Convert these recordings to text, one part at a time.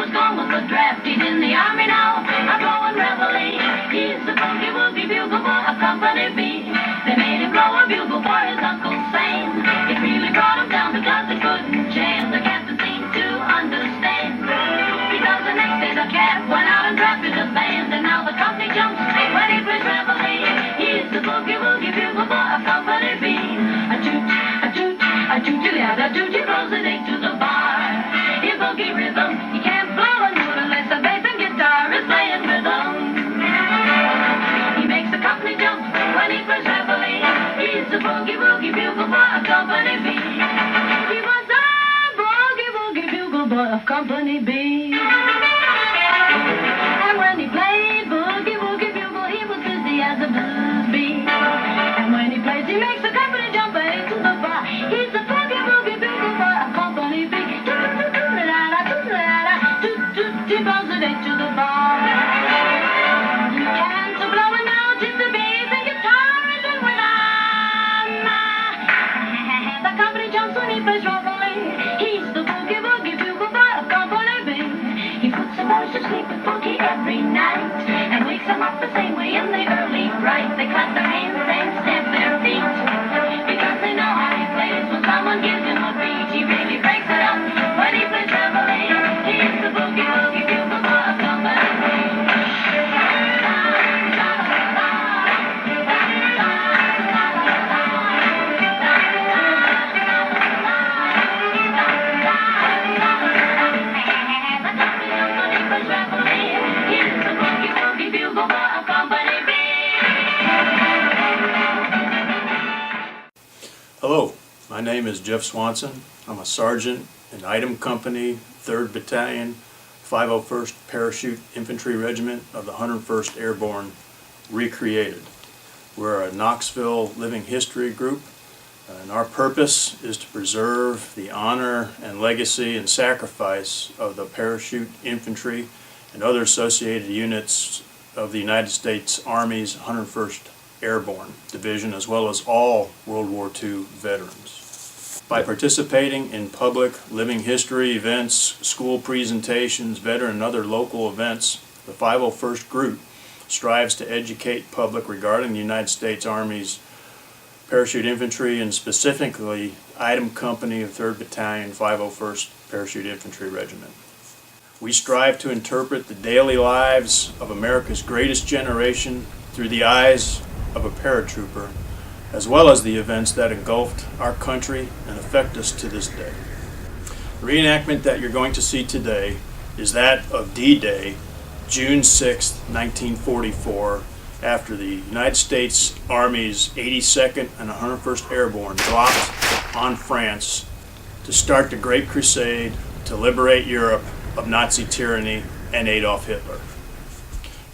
was gone with the draft. He's in the army now, a blowing reveille. He's the boogie woogie bugle boy of Company B. They made him blow a bugle for his Uncle Sam. It really brought him down because they couldn't jam. The captain seemed to understand. Because the next day the cat went out and drafted a band. And now the company jumps when he plays reveille. He's the boogie woogie bugle boy of Company B. A toot, a toot, a toot-a-toot, a toot, he blows his eight to the bar. In boogie rhythm, he can't blow a note unless the bass and guitar is playing rhythm. He makes the company jump when he plays reveille. He's the boogie woogie bugle boy of Company B. He was the boogie woogie bugle boy of Company B. And when he played boogie woogie bugle, he was busy as a blues bee. And when he plays, he makes the company jump into the bar. He's the boogie woogie bugle boy of Company B. He blows it into the bar. You can't blow it now, just the bass and guitar is in with the company jumps when he plays reveille. He's the boogie woogie bugle boy of Company B. He puts the boys to sleep with boogie every night and wakes them up the same way in the early bright. They clap their hands and stamp their feet because they know how he plays. When someone gives him a beat, he really breaks it up when he plays reveille. He's the boogie woogie bugle boy of Company B. Hello, my name is Jeff Swanson. I'm a sergeant in Item Company, 3rd Battalion, 501st Parachute Infantry Regiment of the 101st Airborne, recreated. We're a Knoxville living history group, and our purpose is to preserve the honor and legacy and sacrifice of the parachute infantry and other associated units of the United States Army's 101st Airborne Division, as well as all World War II veterans. By participating in public living history events, school presentations, veteran and other local events, the 501st Group strives to educate public regarding the United States Army's Parachute Infantry and specifically Item Company of 3rd Battalion, 501st Parachute Infantry Regiment. We strive to interpret the daily lives of America's greatest generation through the eyes of a paratrooper, as well as the events that engulfed our country and affect us to this day. The reenactment that you're going to see today is that of D-Day, June 6, 1944, after the United States Army's 82nd and 101st Airborne dropped on France to start the Great Crusade to liberate Europe of Nazi tyranny and Adolf Hitler.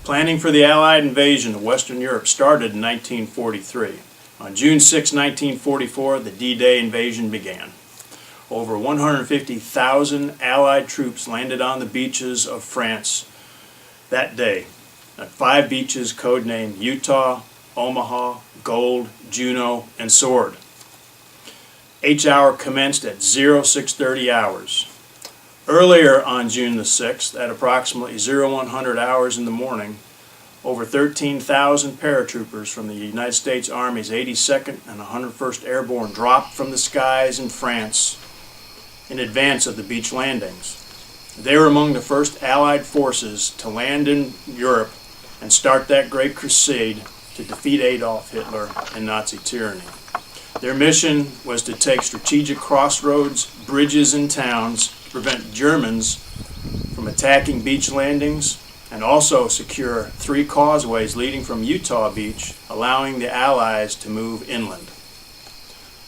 Planning for the Allied invasion of Western Europe started in 1943. On June 6, 1944, the D-Day invasion began. Over 150,000 Allied troops landed on the beaches of France that day at 5 beaches codenamed Utah, Omaha, Gold, Juno, and Sword. H-hour commenced at 0630 hours. Earlier on June the 6th, at approximately 0100 hours in the morning, over 13,000 paratroopers from the United States Army's 82nd and 101st Airborne dropped from the skies in France in advance of the beach landings. They were among the first Allied forces to land in Europe and start that great crusade to defeat Adolf Hitler and Nazi tyranny. Their mission was to take strategic crossroads, bridges, and towns to prevent Germans from attacking beach landings and also secure 3 causeways leading from Utah Beach, allowing the Allies to move inland.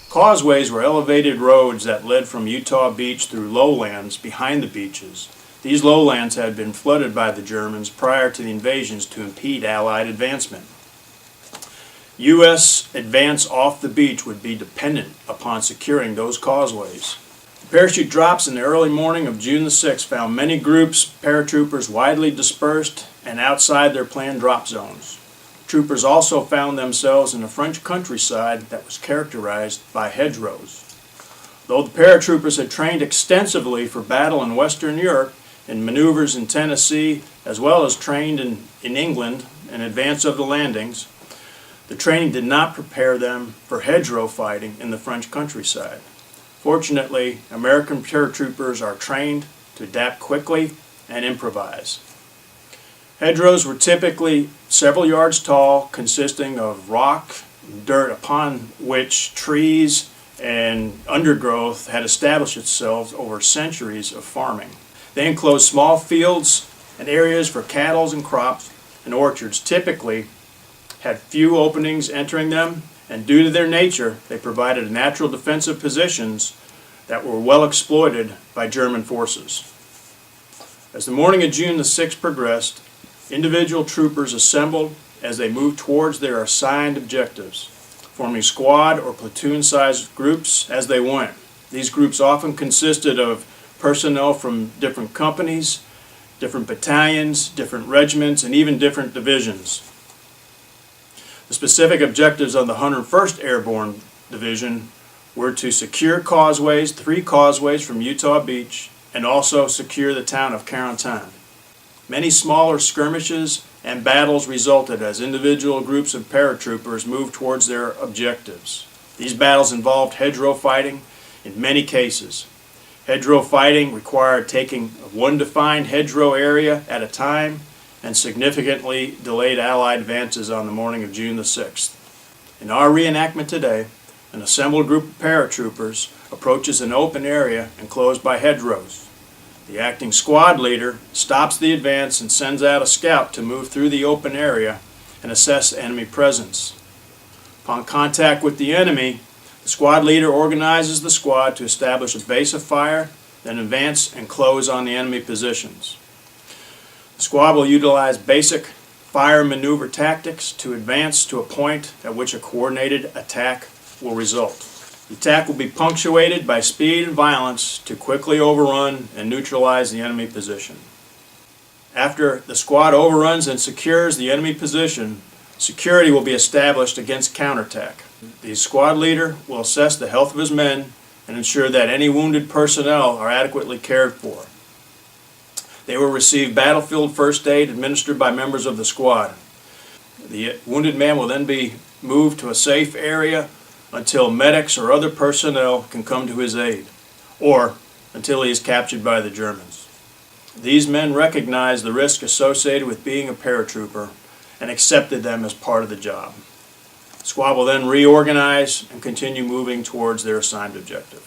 Causeways were elevated roads that led from Utah Beach through lowlands behind the beaches. These lowlands had been flooded by the Germans prior to the invasions to impede Allied advancement. U.S. advance off the beach would be dependent upon securing those causeways. The parachute drops in the early morning of June the 6th found many groups, paratroopers widely dispersed and outside their planned drop zones. Troopers also found themselves in a French countryside that was characterized by hedgerows. Though the paratroopers had trained extensively for battle in Western Europe, in maneuvers in Tennessee, as well as trained in England in advance of the landings, the training did not prepare them for hedgerow fighting in the French countryside. Fortunately, American paratroopers are trained to adapt quickly and improvise. Hedgerows were typically several yards tall, consisting of rock and dirt upon which trees and undergrowth had established itself over centuries of farming. They enclosed small fields and areas for cattle and crops, and orchards typically had few openings entering them, and due to their nature, they provided natural defensive positions that were well exploited by German forces. As the morning of June the 6th progressed, individual troopers assembled as they moved towards their assigned objectives, forming squad or platoon-sized groups as they went. These groups often consisted of personnel from different companies, different battalions, different regiments, and even different divisions. The specific objectives of the 101st Airborne Division were to secure causeways, 3 causeways from Utah Beach, and also secure the town of Carentan. Many smaller skirmishes and battles resulted as individual groups of paratroopers moved towards their objectives. These battles involved hedgerow fighting in many cases. Hedgerow fighting required taking one defined hedgerow area at a time and significantly delayed Allied advances on the morning of June the 6th. In our reenactment today, an assembled group of paratroopers approaches an open area enclosed by hedgerows. The acting squad leader stops the advance and sends out a scout to move through the open area and assess enemy presence. Upon contact with the enemy, the squad leader organizes the squad to establish a base of fire, then advance and close on the enemy positions. The squad will utilize basic fire maneuver tactics to advance to a point at which a coordinated attack will result. The attack will be punctuated by speed and violence to quickly overrun and neutralize the enemy position. After the squad overruns and secures the enemy position, security will be established against counterattack. The squad leader will assess the health of his men and ensure that any wounded personnel are adequately cared for. They will receive battlefield first aid administered by members of the squad. The wounded man will then be moved to a safe area until medics or other personnel can come to his aid, or until he is captured by the Germans. These men recognized the risk associated with being a paratrooper and accepted them as part of the job. The squad will then reorganize and continue moving towards their assigned objective.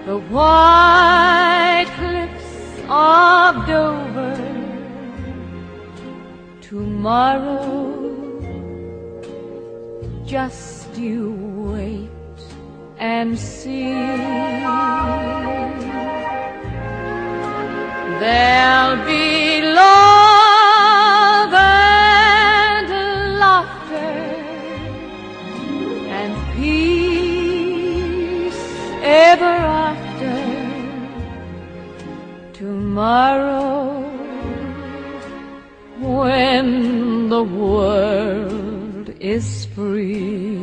the white cliffs of Dover. Tomorrow, just you wait and see. There'll be love and laughter and peace ever after. Tomorrow, when the world is free.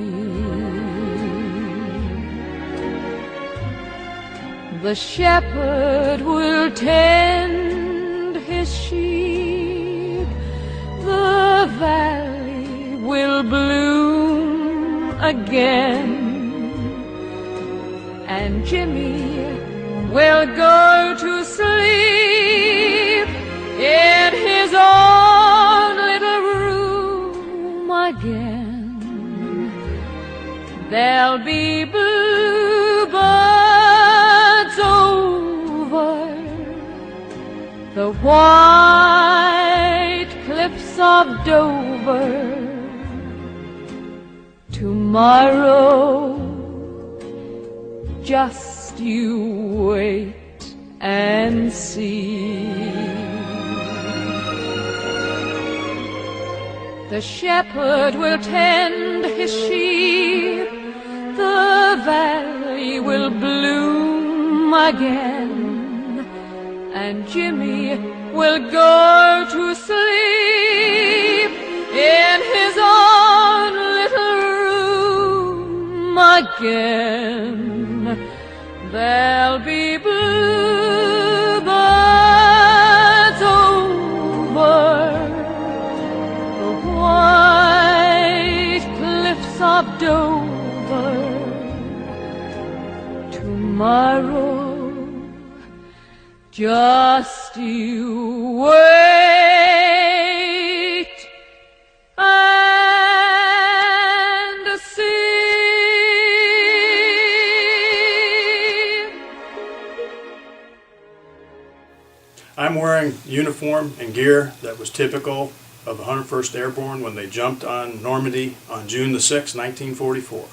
The shepherd will tend his sheep, the valley will bloom again, and Jimmy will go to sleep in his own little room again. There'll be bluebirds over the white cliffs of Dover. Tomorrow, just you wait and see. The shepherd will tend his sheep, the valley will bloom again, and Jimmy will go to sleep in his own little room again. There'll be bluebirds over the white cliffs of Dover. Tomorrow, just you wait and see. I'm wearing uniform and gear that was typical of the 101st Airborne when they jumped on Normandy on June the 6th, 1944.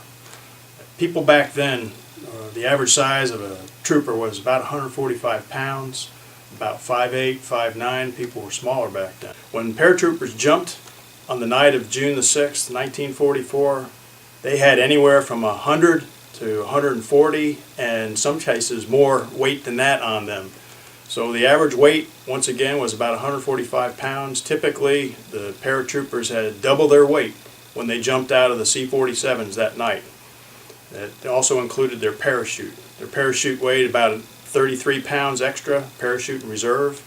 People back then, the average size of a trooper was about 145 pounds, about 5'8", 5'9". People were smaller back then. When paratroopers jumped on the night of June the 6th, 1944, they had anywhere from 100 to 140, and in some cases more weight than that on them. So the average weight, once again, was about 145 pounds. Typically, the paratroopers had double their weight when they jumped out of the C-47s that night. It also included their parachute. Their parachute weighed about 33 pounds extra, parachute in reserve.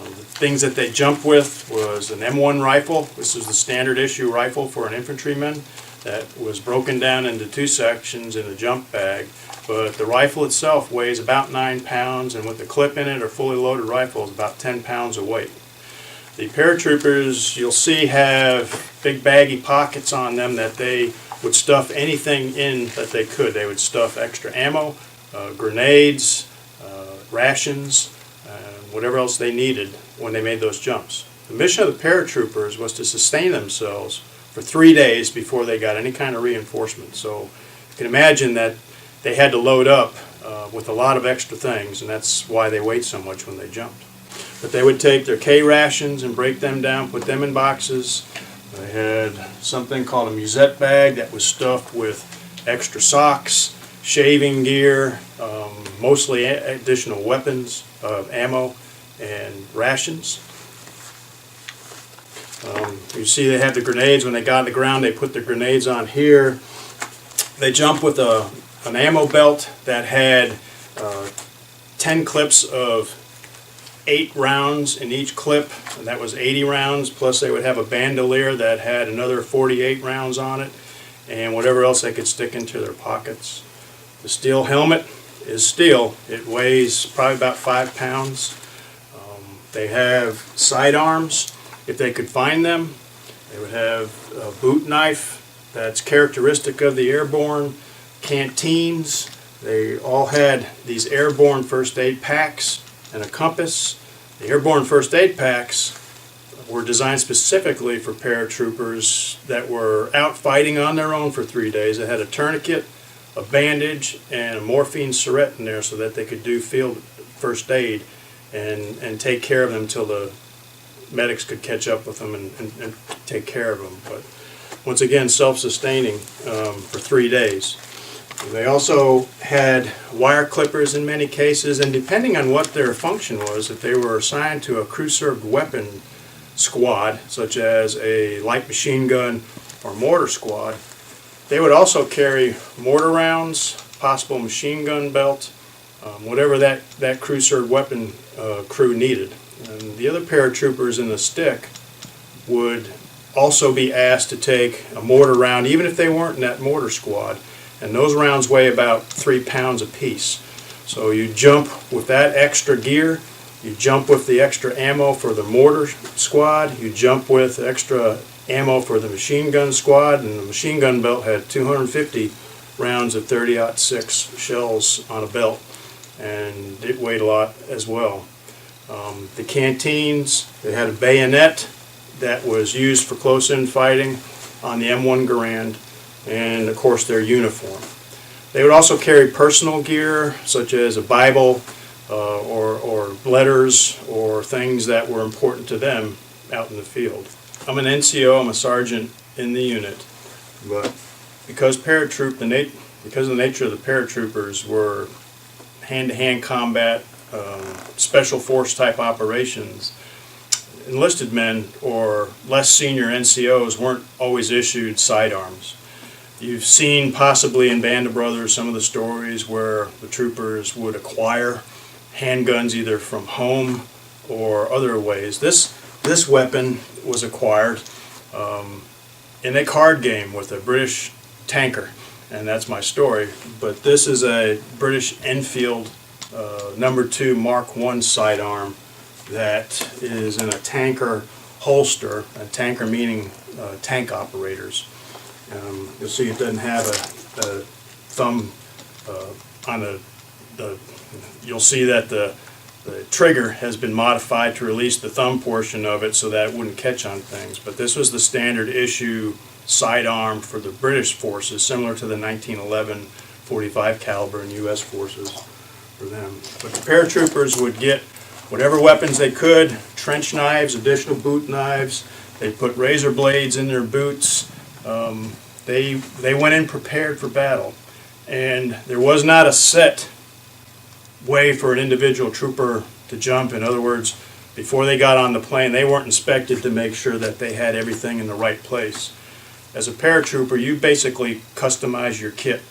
The things that they jumped with was an M1 rifle. This was the standard issue rifle for an infantryman that was broken down into two sections in a jump bag. But the rifle itself weighs about 9 pounds, and with the clip in it, or fully loaded rifle, is about 10 pounds of weight. The paratroopers, you'll see, have big baggy pockets on them that they would stuff anything in that they could. They would stuff extra ammo, grenades, rations, whatever else they needed when they made those jumps. The mission of the paratroopers was to sustain themselves for 3 days before they got any kind of reinforcement. So you can imagine that they had to load up with a lot of extra things, and that's why they weighed so much when they jumped. But they would take their K rations and break them down, put them in boxes. They had something called a musette bag that was stuffed with extra socks, shaving gear, mostly additional weapons, ammo, and rations. You see they had the grenades. When they got on the ground, they put the grenades on here. They jumped with an ammo belt that had 10 clips of 8 rounds in each clip, and that was 80 rounds, plus they would have a bandolier that had another 48 rounds on it, and whatever else they could stick into their pockets. The steel helmet is steel. It weighs probably about 5 pounds. They have sidearms, if they could find them. They would have a boot knife that's characteristic of the airborne, canteens, They all had these airborne first aid packs and a compass. The airborne first aid packs were designed specifically for paratroopers that were out fighting on their own for 3 days. It had a tourniquet, a bandage, and a morphine syringe in there so that they could do field first aid and take care of them until the medics could catch up with them and take care of them. But once again, self-sustaining for 3 days. They also had wire clippers in many cases, and depending on what their function was, if they were assigned to a crew-served weapon squad, such as a light machine gun or mortar squad, they would also carry mortar rounds, possible machine gun belt, whatever that crew-served weapon crew needed. And the other paratroopers in the stick would also be asked to take a mortar round, even if they weren't in that mortar squad. And those rounds weigh about 3 pounds apiece. So you jump with that extra gear, you jump with the extra ammo for the mortar squad, you jump with extra ammo for the machine gun squad, and the machine gun belt had 250 rounds of 30-06 shells on a belt, and it weighed a lot as well. The canteens, they had a bayonet that was used for close-in fighting on the M1 Garand, and of course their uniform. They would also carry personal gear such as a Bible or letters or things that were important to them out in the field. I'm an NCO, I'm a sergeant in the unit, but because of the nature of the paratroopers were hand-to-hand combat, special force type operations, enlisted men or less senior NCOs weren't always issued sidearms. You've seen possibly in Band of Brothers some of the stories where the troopers would acquire handguns either from home or other ways. This weapon was acquired in a card game with a British tanker, and that's my story. But this is a British Enfield No. 2 Mark I sidearm that is in a tanker holster, a tanker meaning tank operators. You'll see it doesn't have a thumb on you'll see that the trigger has been modified to release the thumb portion of it so that it wouldn't catch on things. But this was the standard issue sidearm for the British forces, similar to the 1911 .45 caliber in U.S. forces for them. But the paratroopers would get whatever weapons they could, trench knives, additional boot knives. They'd put razor blades in their boots. They went in prepared for battle, and there was not a set way for an individual trooper to jump. In other words, before they got on the plane, they weren't inspected to make sure that they had everything in the right place. As a paratrooper, you basically customize your kit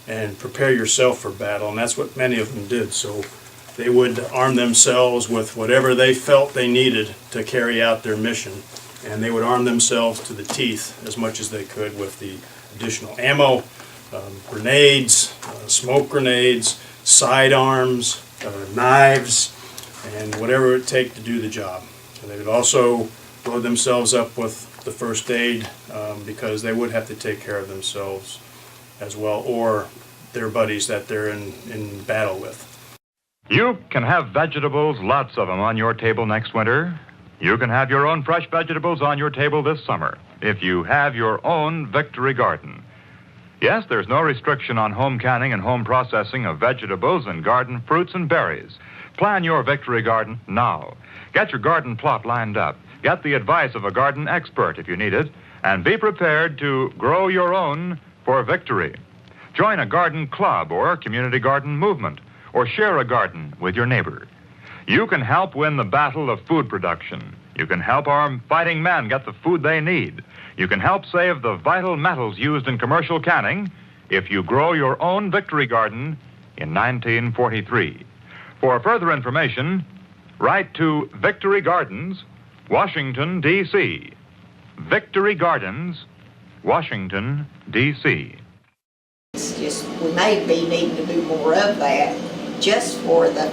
and prepare yourself for battle, and that's what many of them did. So they would arm themselves with whatever they felt they needed to carry out their mission. And they would arm themselves to the teeth as much as they could with the additional ammo, grenades, smoke grenades, sidearms, knives, and whatever it take to do the job. And they would also load themselves up with the first aid because they would have to take care of themselves as well, or their buddies that they're in battle with. You can have vegetables, lots of them, on your table next winter. You can have your own fresh vegetables on your table this summer if you have your own Victory Garden. Yes, there's no restriction on home canning and home processing of vegetables and garden fruits and berries. Plan your Victory Garden now. Get your garden plot lined up. Get the advice of a garden expert if you need it, and be prepared to grow your own for victory. Join a garden club or community garden movement, or share a garden with your neighbor. You can help win the battle of food production. You can help our fighting men get the food they need. You can help save the vital metals used in commercial canning if you grow your own Victory Garden in 1943. For further information, write to Victory Gardens, Washington, D.C. Victory Gardens, Washington, D.C. It's just, we may be needing to do more of that just for the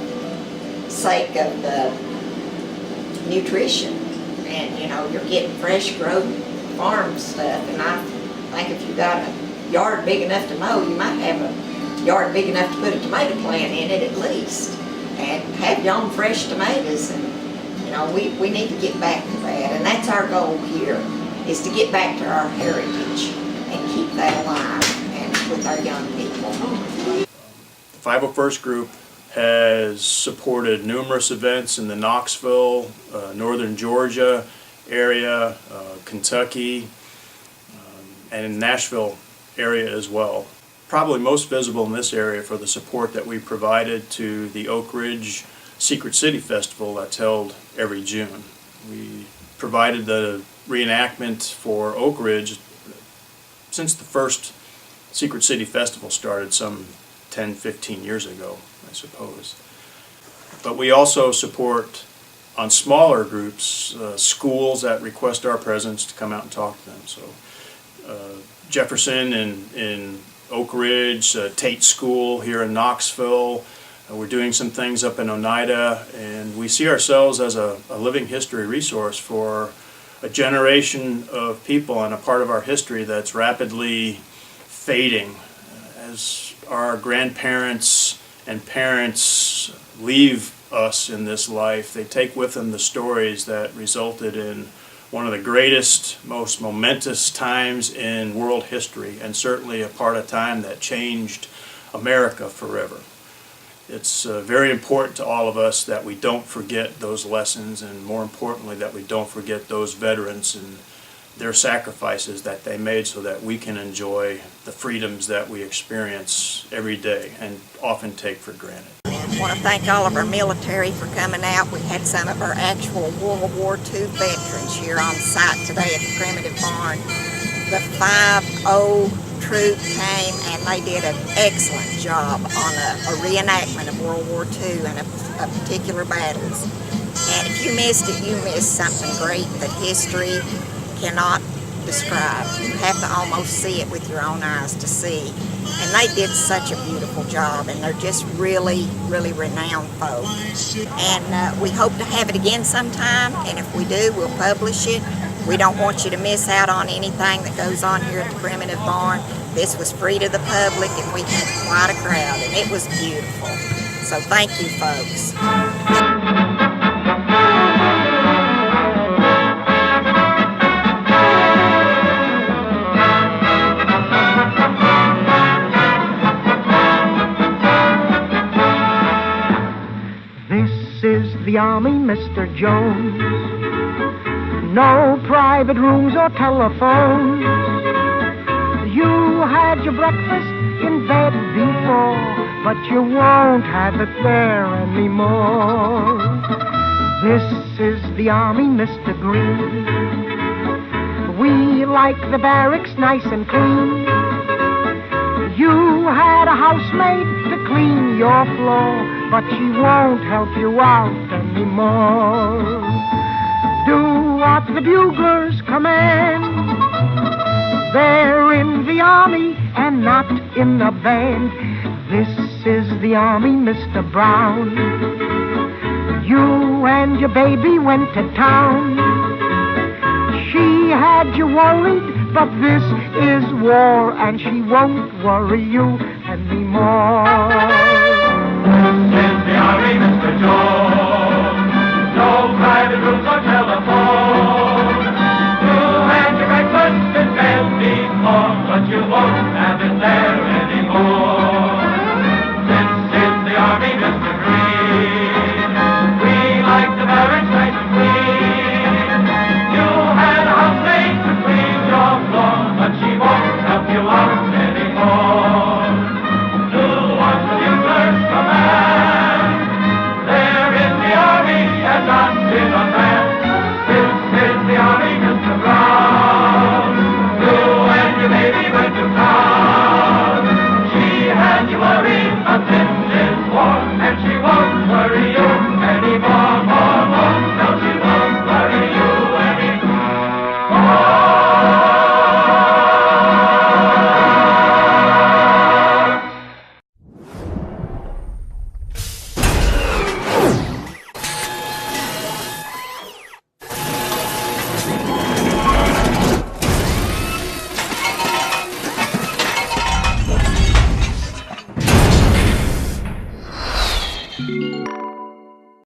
sake of the nutrition. And, you know, you're getting fresh grown farm stuff. And I think if you got a yard big enough to mow, you might have a yard big enough to put a tomato plant in it at least, and have your own fresh tomatoes. And you know, we need to get back to that, and that's our goal here, is to get back to our heritage and keep that alive and with our young people. The 501st Group has supported numerous events in the Knoxville, northern Georgia area, Kentucky, and in Nashville area as well. Probably most visible in this area for the support that we provided to the Oak Ridge Secret City Festival that's held every June. We provided the reenactment for Oak Ridge since the first Secret City Festival started some 10, 15 years ago, I suppose. But we also support, on smaller groups, schools that request our presence to come out and talk to them. So Jefferson in Oak Ridge, Tate School here in Knoxville. We're doing some things up in Oneida, and we see ourselves as a living history resource for a generation of people and a part of our history that's rapidly fading. As our grandparents and parents leave us in this life, they take with them the stories that resulted in one of the greatest, most momentous times in world history, and certainly a part of time that changed America forever. It's very important to all of us that we don't forget those lessons, and more importantly that we don't forget those veterans and their sacrifices that they made so that we can enjoy the freedoms that we experience every day and often take for granted. I want to thank all of our military for coming out. We had some of our actual World War II veterans here on site today at the Primitive Barn. The 5-0 troop came and they did an excellent job on a reenactment of World War II and of particular battles. And if you missed it, you missed something great that history cannot describe. You have to almost see it with your own eyes to see. And they did such a beautiful job, and they're just really, really renowned folks. And we hope to have it again sometime, and if we do, we'll publish it. We don't want you to miss out on anything that goes on here at the Primitive Barn. This was free to the public, and we had quite a crowd, and it was beautiful. So thank you, folks. The Army, Mr. Jones. No private rooms or telephones. You had your breakfast in bed before, but you won't have it there anymore. This is the Army, Mr. Green. We like the barracks nice and clean. You had a housemaid to clean your floor, but she won't help you out anymore. Do what the buglers command. They're in the Army and not in a band. This is the Army, Mr. Brown. You and your baby went to town. She had you worried, but this is war, and she won't worry you anymore.